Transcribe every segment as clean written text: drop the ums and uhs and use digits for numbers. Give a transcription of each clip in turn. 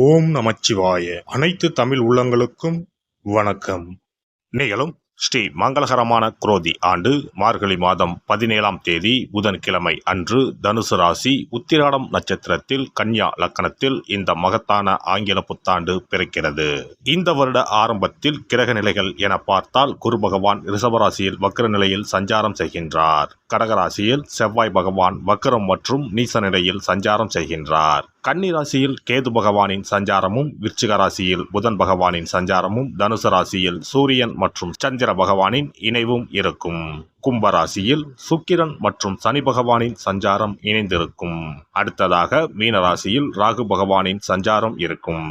ஓம் நமச்சிவாய. அனைத்து தமிழ் உள்ளங்களுக்கும் வணக்கம். நிகழும் ஸ்ரீ மங்களகரமான குரோதி ஆண்டு மார்கழி மாதம் 17ஆம் தேதி புதன்கிழமை அன்று தனுசு ராசி உத்திராடம் நட்சத்திரத்தில் கன்யா லக்கணத்தில் இந்த மகத்தான ஆங்கில புத்தாண்டு பிறக்கிறது. இந்த வருட ஆரம்பத்தில் கிரக நிலைகள் என பார்த்தால் குரு பகவான் ரிஷபராசியில் வக்ர நிலையில் சஞ்சாரம் செய்கின்றார். கடகராசியில் செவ்வாய் பகவான் வக்ரம் மற்றும் நீச நிலையில் சஞ்சாரம் செய்கின்றார். கன்னி ராசியில் கேது பகவானின் சஞ்சாரமும், விருச்சிக ராசியில் புதன் பகவானின் சஞ்சாரமும், தனுசு ராசியில் சூரியன் மற்றும் சந்திர பகவானின் இணைவும் இருக்கும். கும்பராசியில் சுக்கிரன் மற்றும் சனி பகவானின் சஞ்சாரம் இணைந்திருக்கும். அடுத்ததாக மீன ராசியில் ராகு பகவானின் சஞ்சாரம் இருக்கும்.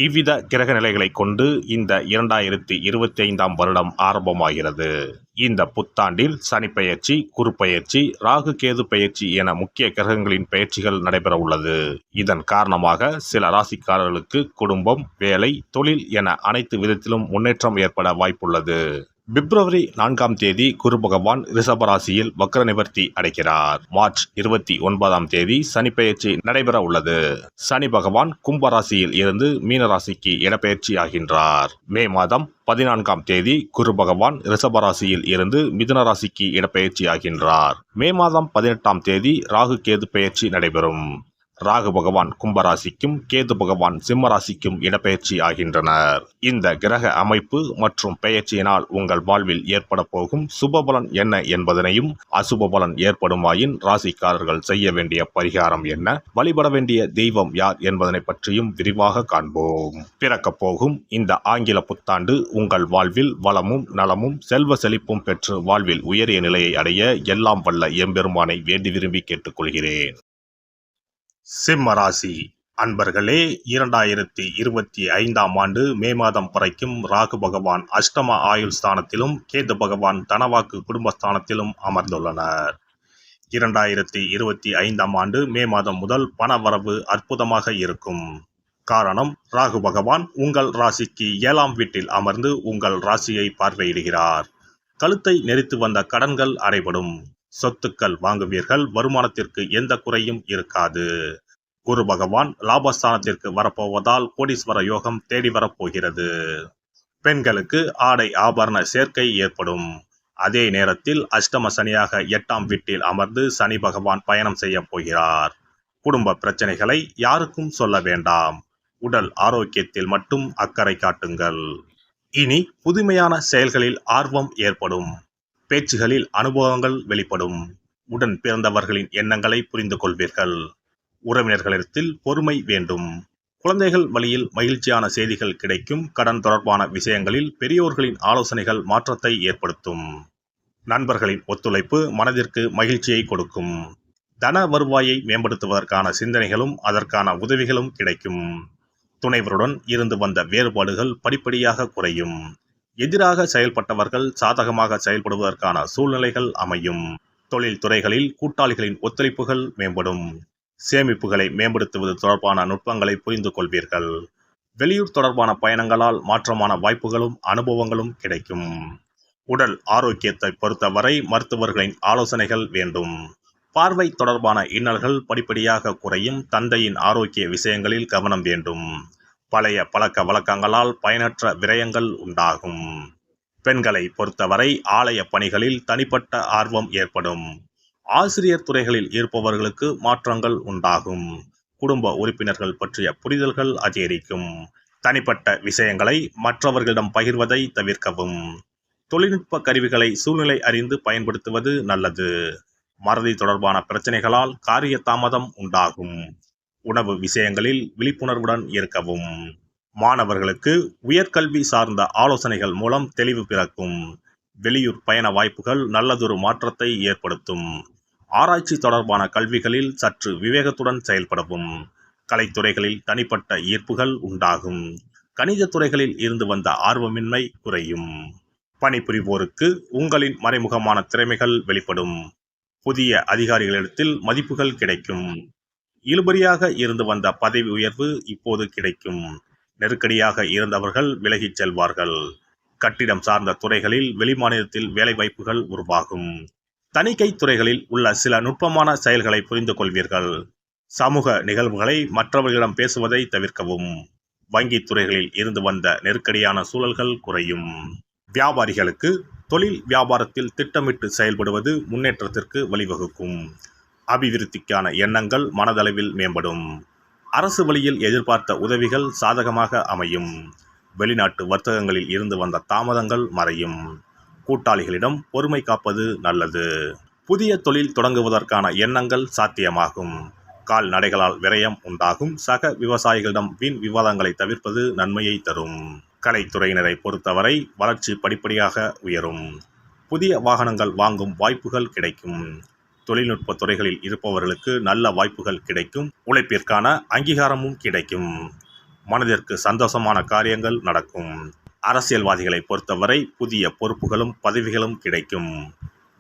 இவ்வித கிரக நிலைகளை கொண்டு இந்த 2025ஆம் வருடம் ஆரம்பமாகிறது. இந்த புத்தாண்டில் சனி பெயர்ச்சி, குரு பெயர்ச்சி, ராகு கேது பெயர்ச்சி என முக்கிய கிரகங்களின் பெயர்ச்சிகள் நடைபெற உள்ளது. இதன் காரணமாக சில ராசிக்காரர்களுக்கு குடும்பம், வேலை, தொழில் என அனைத்து விதத்திலும் முன்னேற்றம் ஏற்பட வாய்ப்புள்ளது. பிப்ரவரி 4ஆம் தேதி குரு பகவான் ரிஷபராசியில் வக்ர நிவர்த்தி அடைகிறார். மார்ச் 29ஆம் தேதி சனி பெயர்ச்சி நடைபெற உள்ளது. சனி பகவான் கும்பராசியில் இருந்து மீனராசிக்கு இடப்பெயர்ச்சி ஆகின்றார். மே மாதம் 14ஆம் தேதி குரு பகவான் ரிஷபராசியில் இருந்து மிதுன ராசிக்கு இடப்பெயர்ச்சி ஆகின்றார். மே மாதம் 18ஆம் தேதி ராகு கேது பெயர்ச்சி நடைபெறும். ராகு பகவான் கும்பராசிக்கும் கேது பகவான் சிம்மராசிக்கும் இடப்பெயர்ச்சி ஆகின்றனர். இந்த கிரக அமைப்பு மற்றும் பெயர்ச்சியினால் உங்கள் வாழ்வில் ஏற்பட போகும் சுபபலன் என்ன என்பதனையும், அசுப பலன் ஏற்படுமாயின் ராசிக்காரர்கள் செய்ய வேண்டிய பரிகாரம் என்ன, வழிபட வேண்டிய தெய்வம் யார் என்பதனை பற்றியும் விரிவாக காண்போம். பிறக்கப் போகும் இந்த ஆங்கில புத்தாண்டு உங்கள் வாழ்வில் வளமும் நலமும் செல்வ செழிப்பும் பெற்று வாழ்வில் உயரிய நிலையை அடைய எல்லாம் வல்ல எம்பெருமானை வேண்டி விரும்பி கேட்டுக்கொள்கிறேன். சிம்ம ராசி அன்பர்களே, 2025ஆம் ஆண்டு மே மாதம் வரைக்கும் ராகு பகவான் அஷ்டம ஆயுள் ஸ்தானத்திலும் கேது பகவான் தனவாக்கு குடும்பஸ்தானத்திலும் அமர்ந்துள்ளனர். 2025ஆம் ஆண்டு மே மாதம் முதல் பண வரவு அற்புதமாக இருக்கும். காரணம், ராகு பகவான் உங்கள் ராசிக்கு 7ஆம் வீட்டில் அமர்ந்து உங்கள் ராசியை பார்வையிடுகிறார். கழுத்தை நெரித்து வந்த கடன்கள் அடைபடும். சொத்துக்கள் வாங்குவீர்கள். வருமானத்திற்கு எந்த குறையும் இருக்காது. குரு பகவான் லாபஸ்தானத்திற்கு வரப்போவதால் கோடீஸ்வர யோகம் தேடி வரப்போகிறது. பெண்களுக்கு ஆடை ஆபரண சேர்க்கை ஏற்படும். அதே நேரத்தில் அஷ்டம சனியாக 8ஆம் வீட்டில் அமர்ந்து சனி பகவான் பயணம் செய்ய போகிறார். குடும்ப பிரச்சனைகளை யாருக்கும் சொல்ல வேண்டாம். உடல் ஆரோக்கியத்தில் மட்டும் அக்கறை காட்டுங்கள். இனி புதுமையான செயல்களில் ஆர்வம் ஏற்படும். பேச்சுகளில் அனுபவங்கள் வெளிப்படும். உடன் பிறந்தவர்களின் எண்ணங்களை புரிந்து கொள்வீர்கள். உறவினர்களிடத்தில் பொறுமை வேண்டும். குழந்தைகள் வழியில் மகிழ்ச்சியான செய்திகள் கிடைக்கும். கடன் தொடர்பான விஷயங்களில் பெரியோர்களின் ஆலோசனைகள் மாற்றத்தை ஏற்படுத்தும். நண்பர்களின் ஒத்துழைப்பு மனதிற்கு மகிழ்ச்சியை கொடுக்கும். தன வருவாயை மேம்படுத்துவதற்கான சிந்தனைகளும் அதற்கான உதவிகளும் கிடைக்கும். துணைவருடன் இருந்து வந்த வேறுபாடுகள் படிப்படியாக குறையும். எதிராக செயல்பட்டவர்கள் சாதகமாக செயல்படுவதற்கான சூழ்நிலைகள் அமையும். தொழில் துறைகளில் கூட்டாளிகளின் ஒத்துழைப்புகள் மேம்படும். சேமிப்புகளை மேம்படுத்துவது தொடர்பான நுட்பங்களை புரிந்து கொள்வீர்கள். வெளியூர் தொடர்பான பயணங்களால் மாற்றமான வாய்ப்புகளும் அனுபவங்களும் கிடைக்கும். உடல் ஆரோக்கியத்தை பொறுத்தவரை மருத்துவர்களின் ஆலோசனைகள் வேண்டும். பார்வை தொடர்பான இன்னல்கள் படிப்படியாக குறையும். தந்தையின் ஆரோக்கிய விஷயங்களில் கவனம் வேண்டும். பழைய பழக்க வழக்கங்களால் பயனற்ற விரயங்கள் உண்டாகும். பெண்களை பொறுத்தவரை ஆலய பணிகளில் தனிப்பட்ட ஆர்வம் ஏற்படும். ஆசிரியர் துறைகளில் இருப்பவர்களுக்கு மாற்றங்கள் உண்டாகும். குடும்ப உறுப்பினர்கள் பற்றிய புரிதல்கள் அதிகரிக்கும். தனிப்பட்ட விஷயங்களை மற்றவர்களிடம் பகிர்வதை தவிர்க்கவும். தொழில்நுட்ப கருவிகளை சூழ்நிலை அறிந்து பயன்படுத்துவது நல்லது. மறதி தொடர்பான பிரச்சனைகளால் காரிய தாமதம் உண்டாகும். உணவு விஷயங்களில் விழிப்புணர்வுடன் இருக்கவும். மாணவர்களுக்கு உயர்கல்வி சார்ந்த ஆலோசனைகள் மூலம் தெளிவு பிறக்கும். வெளியூர் பயண வாய்ப்புகள் நல்லதொரு மாற்றத்தை ஏற்படுத்தும். ஆராய்ச்சி தொடர்பான கல்விகளில் சற்று விவேகத்துடன் செயல்படவும். கலைத்துறைகளில் தனிப்பட்ட ஈர்ப்புகள் உண்டாகும். கணித துறைகளில் இருந்து வந்த ஆர்வமின்மை குறையும். பணிபுரிவோருக்கு உங்களின் மறைமுகமான திறமைகள் வெளிப்படும். புதிய அதிகாரிகளிடத்தில் மதிப்புகள் கிடைக்கும். இழுபறியாக இருந்து வந்த பதவி உயர்வு இப்போது கிடைக்கும். நெருக்கடியாக இருந்தவர்கள் விலகிச் செல்வார்கள். கட்டிடம் சார்ந்த துறைகளில் வெளிமாநிலத்தில் வேலைவாய்ப்புகள் உருவாகும். தணிக்கை துறைகளில் உள்ள சில நுட்பமான செயல்களை புரிந்து கொள்வீர்கள். சமூக நிகழ்வுகளை மற்றவர்களிடம் பேசுவதை தவிர்க்கவும். வங்கித் துறைகளில் இருந்து வந்த நெருக்கடியான சூழல்கள் குறையும். வியாபாரிகளுக்கு தொழில் வியாபாரத்தில் திட்டமிட்டு செயல்படுவது முன்னேற்றத்திற்கு வழிவகுக்கும். அபிவிருத்திக்கான எண்ணங்கள் மனதளவில் மேம்படும். அரசு வழியில் எதிர்பார்த்த உதவிகள் சாதகமாக அமையும். வெளிநாட்டு வர்த்தகங்களில் இருந்து வந்த தாமதங்கள் மறையும். கூட்டாளிகளிடம் பொறுமை காப்பது நல்லது. புதிய தொழில் தொடங்குவதற்கான எண்ணங்கள் சாத்தியமாகும். கால்நடைகளால் விரயம் உண்டாகும். சக விவசாயிகளிடம் வீண் விவாதங்களை தவிர்ப்பது நன்மையை தரும். கலைத்துறையினரை பொறுத்தவரை வளர்ச்சி படிப்படியாக உயரும். புதிய வாகனங்கள் வாங்கும் வாய்ப்புகள் கிடைக்கும். தொழில்நுட்ப துறைகளில் இருப்பவர்களுக்கு நல்ல வாய்ப்புகள் கிடைக்கும். உழைப்பிற்கான அங்கீகாரமும் கிடைக்கும். மனதிற்கு சந்தோஷமான காரியங்கள் நடக்கும். அரசியல்வாதிகளை பொறுத்தவரை புதிய பொறுப்புகளும் பதவிகளும் கிடைக்கும்.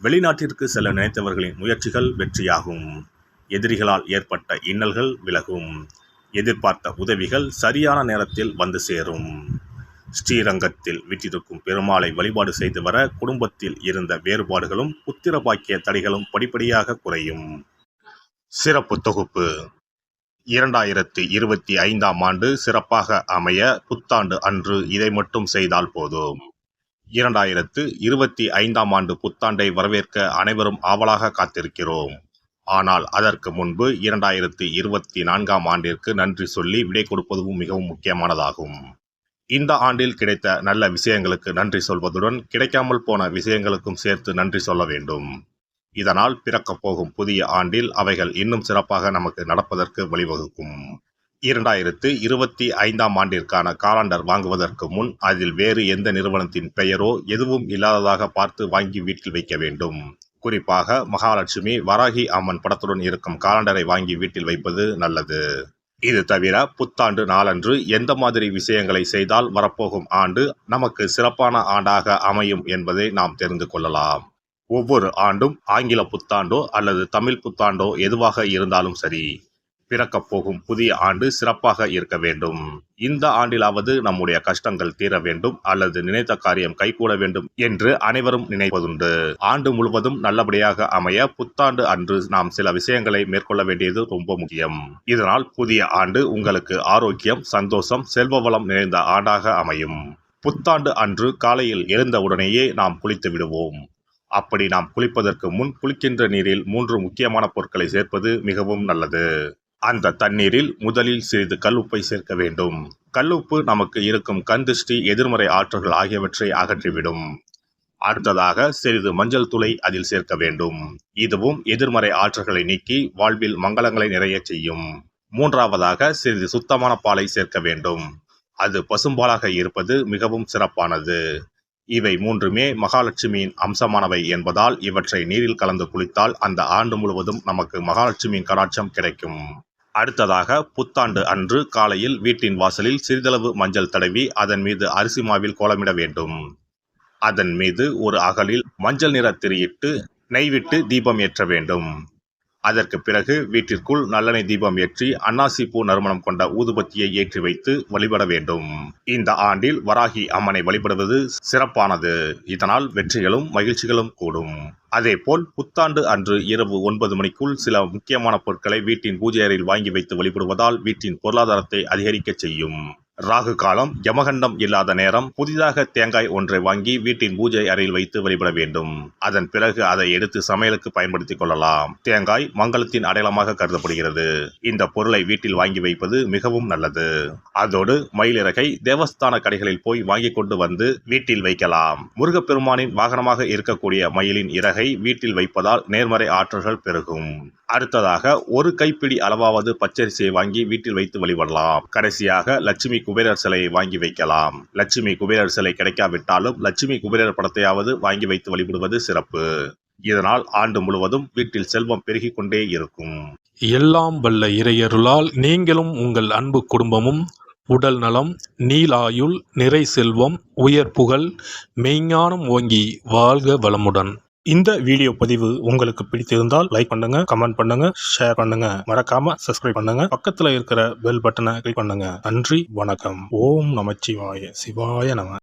வெளிநாட்டிற்கு செல்ல நினைத்தவர்களின் முயற்சிகள் வெற்றியாகும். எதிரிகளால் ஏற்பட்ட இன்னல்கள் விலகும். எதிர்பார்த்த உதவிகள் சரியான நேரத்தில் வந்து சேரும். ஸ்ரீரங்கத்தில் வீற்றிருக்கும் பெருமாளை வழிபாடு செய்து வர குடும்பத்தில் இருந்த வேறுபாடுகளும் புத்திர பாக்கிய தடைகளும் படிப்படியாக குறையும். சிறப்பு தொகுப்பு 2025ஆம் ஆண்டு சிறப்பாக அமைய புத்தாண்டு அன்று இதை மட்டும் செய்தால் போதும். 2025ஆம் ஆண்டு புத்தாண்டை வரவேற்க அனைவரும் ஆவலாக காத்திருக்கிறோம். ஆனால் அதற்கு முன்பு 2024ஆம் ஆண்டிற்கு நன்றி சொல்லி விடை கொடுப்பதும் மிகவும் முக்கியமானதாகும். இந்த ஆண்டில் கிடைத்த நல்ல விஷயங்களுக்கு நன்றி சொல்வதுடன் கிடைக்காமல் போன விஷயங்களுக்கும் சேர்த்து நன்றி சொல்ல வேண்டும். இதனால் பிறக்கப் போகும் புதிய ஆண்டில் அவைகள் இன்னும் சிறப்பாக நமக்கு நடப்பதற்கு வழிவகுக்கும். 2025ஆம் ஆண்டிற்கான காலண்டர் வாங்குவதற்கு முன் அதில் வேறு எந்த நிறுவனத்தின் பெயரோ எதுவும் இல்லாததாக பார்த்து வாங்கி வீட்டில் வைக்க வேண்டும். குறிப்பாக மகாலட்சுமி, வராகி அம்மன் படத்துடன் இருக்கும் காலண்டரை வாங்கி வீட்டில் வைப்பது நல்லது. இது தவிர புத்தாண்டு நாளன்று எந்த மாதிரி விஷயங்களை செய்தால் வரப்போகும் ஆண்டு நமக்கு சிறப்பான ஆண்டாக அமையும் என்பதை நாம் தெரிந்து கொள்ளலாம். ஒவ்வொரு ஆண்டும் ஆங்கில புத்தாண்டோ அல்லது தமிழ் புத்தாண்டோ எதுவாக இருந்தாலும் சரி, பிறக்கப் போகும் புதிய ஆண்டு சிறப்பாக இருக்க வேண்டும். இந்த ஆண்டிலாவது நம்முடைய கஷ்டங்கள் தீர வேண்டும் அல்லது நினைத்த காரியம் கைகூட வேண்டும் என்று அனைவரும் நினைப்பதுண்டு. ஆண்டு முழுவதும் நல்லபடியாக அமைய புத்தாண்டு அன்று நாம் சில விஷயங்களை மேற்கொள்ள வேண்டியது ரொம்ப முக்கியம். இதனால் புதிய ஆண்டு உங்களுக்கு ஆரோக்கியம், சந்தோஷம், செல்வ வளம் நிறைந்த ஆண்டாக அமையும். புத்தாண்டு அன்று காலையில் எழுந்தவுடனேயே நாம் குளித்து விடுவோம். அப்படி நாம் குளிப்பதற்கு முன் குளிக்கின்ற நீரில் 3 முக்கியமான பொருட்களை சேர்ப்பது மிகவும் நல்லது. அந்த தண்ணீரில் முதலில் சிறிது கல்லுப்பை சேர்க்க வேண்டும். கல்லுப்பு நமக்கு இருக்கும் கண் திருஷ்டி, எதிர்மறை ஆற்றல்கள் ஆகியவற்றை அகற்றிவிடும். அடுத்ததாக சிறிது மஞ்சள் தூளை அதில் சேர்க்க வேண்டும். இதுவும் எதிர்மறை ஆற்றல்களை நீக்கி வாழ்வில் மங்களங்களை நிறைய செய்யும். மூன்றாவதாக சிறிது சுத்தமான பாலை சேர்க்க வேண்டும். அது பசும்பாலாக இருப்பது மிகவும் சிறப்பானது. இவை மூன்றுமே மகாலட்சுமியின் அம்சமானவை என்பதால் இவற்றை நீரில் கலந்து குளித்தால் அந்த ஆண்டு முழுவதும் நமக்கு மகாலட்சுமியின் கடாட்சம் கிடைக்கும். அடுத்ததாக புத்தாண்டு அன்று காலையில் வீட்டின் வாசலில் சிறிதளவு மஞ்சள் தடவி அதன் மீது அரிசி மாவில் கோலமிட வேண்டும். அதன் மீது ஒரு அகலில் மஞ்சள் நிற திரியிட்டு நெய் விட்டு தீபம் ஏற்ற வேண்டும். அதற்கு பிறகு வீட்டிற்குள் நல்லெண்ணெய் தீபம் ஏற்றி அன்னாசி பூ நறுமணம் கொண்ட ஊதுபத்தியை ஏற்றி வைத்து வழிபட வேண்டும். இந்த ஆண்டில் வராகி அம்மனை வழிபடுவது சிறப்பானது. இதனால் வெற்றிகளும் மகிழ்ச்சிகளும் கூடும். அதேபோல் புத்தாண்டு அன்று இரவு 9 மணிக்குள் சில முக்கியமான பொருட்களை வீட்டின் பூஜை அறையில் வாங்கி வைத்து வழிபடுவதால் வீட்டின் பொருளாதாரத்தை அதிகரிக்க செய்யும். ராகு காலம், யமகண்டம் இல்லாத நேரம் புதிதாக தேங்காய் ஒன்றை வாங்கி வீட்டின் பூஜை அறையில் வைத்து வழிபட வேண்டும். அதன் பிறகு அதை எடுத்து சமையலுக்கு பயன்படுத்திக் கொள்ளலாம். தேங்காய் மங்களத்தின் அடையாளமாக கருதப்படுகிறது. இந்த பொருளை வீட்டில் வாங்கி வைப்பது மிகவும் நல்லது. அதோடு மயிலிறகை தேவஸ்தான கடைகளில் போய் வாங்கி கொண்டு வந்து வீட்டில் வைக்கலாம். முருகப்பெருமானின் வாகனமாக இருக்கக்கூடிய மயிலின் இறகை வீட்டில் வைப்பதால் நேர்மறை ஆற்றல்கள் பெருகும். அடுத்ததாக ஒரு கைப்பிடி அளவாவது பச்சரிசியை வாங்கி வீட்டில் வைத்து வழிபடலாம். கடைசியாக லட்சுமி குபேரர் சிலையை வாங்கி வைக்கலாம். லட்சுமி குபேரர் சிலை கிடைக்காவிட்டாலும் லட்சுமி குபேரர் படத்தையாவது வாங்கி வைத்து வழிபடுவது சிறப்பு. இதனால் ஆண்டு முழுவதும் வீட்டில் செல்வம் பெருகிக் கொண்டே இருக்கும். எல்லாம் வல்ல இறையருளால் நீங்களும் உங்கள் அன்பு குடும்பமும் உடல் நலம், நீலாயுள், நிறை செல்வம், உயர் புகழ், மெய்ஞானம் ஓங்கி வாழ்க வளமுடன். இந்த வீடியோ பதிவு உங்களுக்கு பிடித்திருந்தால் லைக் பண்ணுங்க, கமெண்ட் பண்ணுங்க, ஷேர் பண்ணுங்க. மறக்காம சப்ஸ்கிரைப் பண்ணுங்க. பக்கத்துல இருக்கிற பெல் பட்டனை கிளிக் பண்ணுங்க. நன்றி, வணக்கம். ஓம் நமச்சிவாய. சிவாய நம.